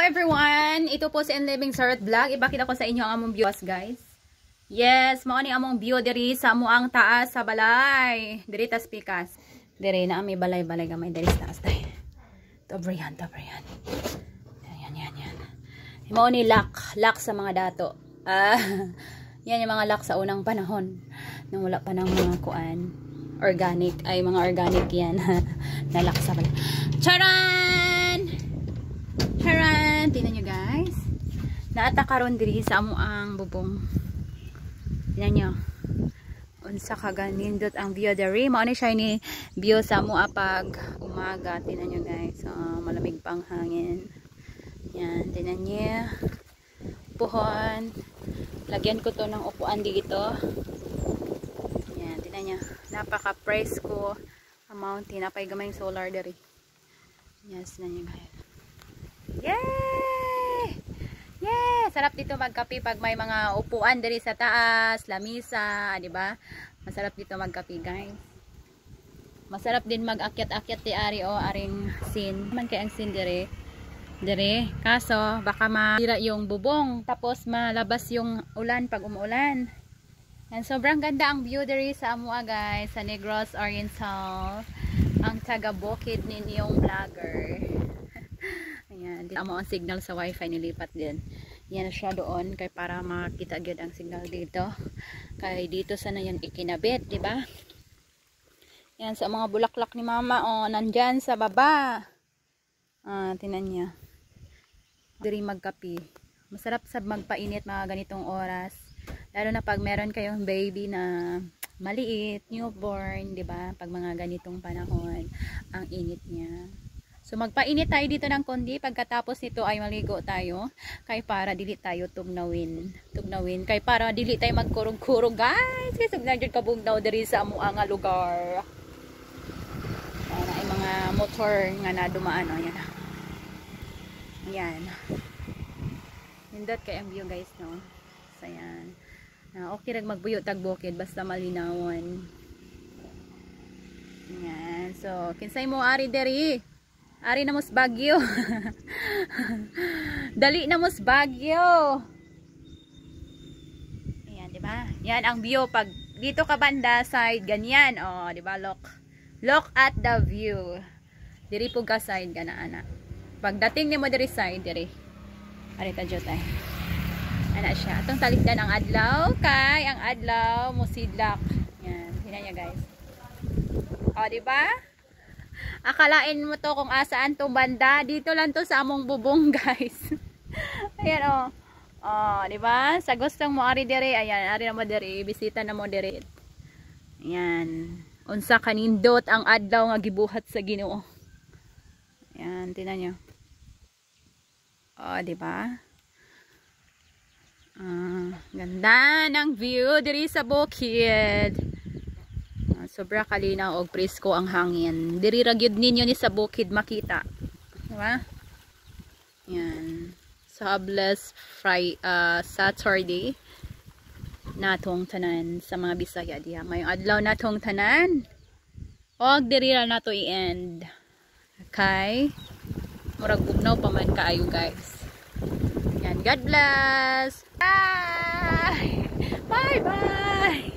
everyone! Ito po si Enliving Sarot Vlog. Ibakit ako sa inyo ang among views, guys. Yes, mao ni among view diri sa amuang taas sa balay. Diri tas pikas. Diri na ami balay-balay gamay diri sa taas tay. Tobrian. Yan. Mao ni lock sa mga dato. Yan yung mga lock sa unang panahon. Nang wala pa ng mga kuan. Organic. Ay, mga organic yan. Na lock sa balay. Charan! Tingnan nyo guys. Naata karon diri sa amo ang bubong. Tingnan nyo. Unsa kaganindot ang view diri. Mao ni siya ni view sa amo pag umaga. Tingnan nyo guys. Malamig pang hangin. Yan. Tingnan nyo. Puhon. Lagyan ko to ng upuan dito. Yan. Tingnan nyo. Napaka-presko ang mountain. Napay gamay solar diri. Yes. Tingnan nyo guys. Yay! Sarap dito magkape pag may mga upuan diri sa taas, lamisa, di ba? Masarap dito magkape, guys. Masarap din mag-akyat-akyat di ari o aring sin. Man kay ang sin diri. Kaso baka masira yung bubong, tapos malabas yung ulan pag umuulan. And sobrang ganda ang view diri sa amua, guys, sa Negros Oriental. Ang taga Bukid ninyong vlogger. Ayan, dito mo ang signal sa wifi nilipat din. Yan siya doon kay para makita agad ang signal dito. Kay dito sana yan ikinabit, di ba? Yan sa mga bulaklak ni mama, nandyan sa baba. Tingnan niya. Diri magkape. Masarap sa magpainit mga ganitong oras. Lalo na pag meron kayong baby na maliit, newborn, di ba? Pag mga ganitong panahon, ang init niya. So magpainit tayo dito ng kundi, pagkatapos nito ay maligo tayo kay para dili tayo tugnawin kay para dili tayo magkurog-kurog, guys. Kasi nagyud kabugnaw diri sa amo nga lugar. Ay mga motor nga na dumaan yan. Nindot kay ang view, guys, no. So yan. Okay rag magbuyo tag bukid basta malinawon. Yan. So kinsay mo ari diri? Ari na mos Bagyo. Dali na mos Bagyo. Ayan, di ba? Yan ang view pag dito ka banda side ganyan. Di ba? Look at the view. Diri po ka side gana ana. Pagdating ni mo diri side diri. Ari ta jotay. Ana siya. Atong talikdan ang adlaw kay ang adlaw mosidlak. Yan, tingnan niya, guys. Di ba? Akalain mo to kung asaan tong banda. Dito lang to sa among bubong, guys. Ayan, di ba? Sa gustong mo ari diri, ayan, ari na mo diri, bisita na mo diri. Ayan. Unsa kanindot ang adlaw nga gibuhat sa Ginoo. Ayan, tingnan niyo. Di ba? Ganda ng view diri sa bukid. Sobra kalinaw og presko ang hangin. Diri ra gyud ninyo ni sa bukid makita. Di ba? Yan. Blessed Saturday natong tanan sa mga Bisaya diha. May adlaw natong tanan. Og diri ra nato i-end. Okay? Murag bugnaw pa man kaayo, guys. Yan. God bless. Bye. Bye.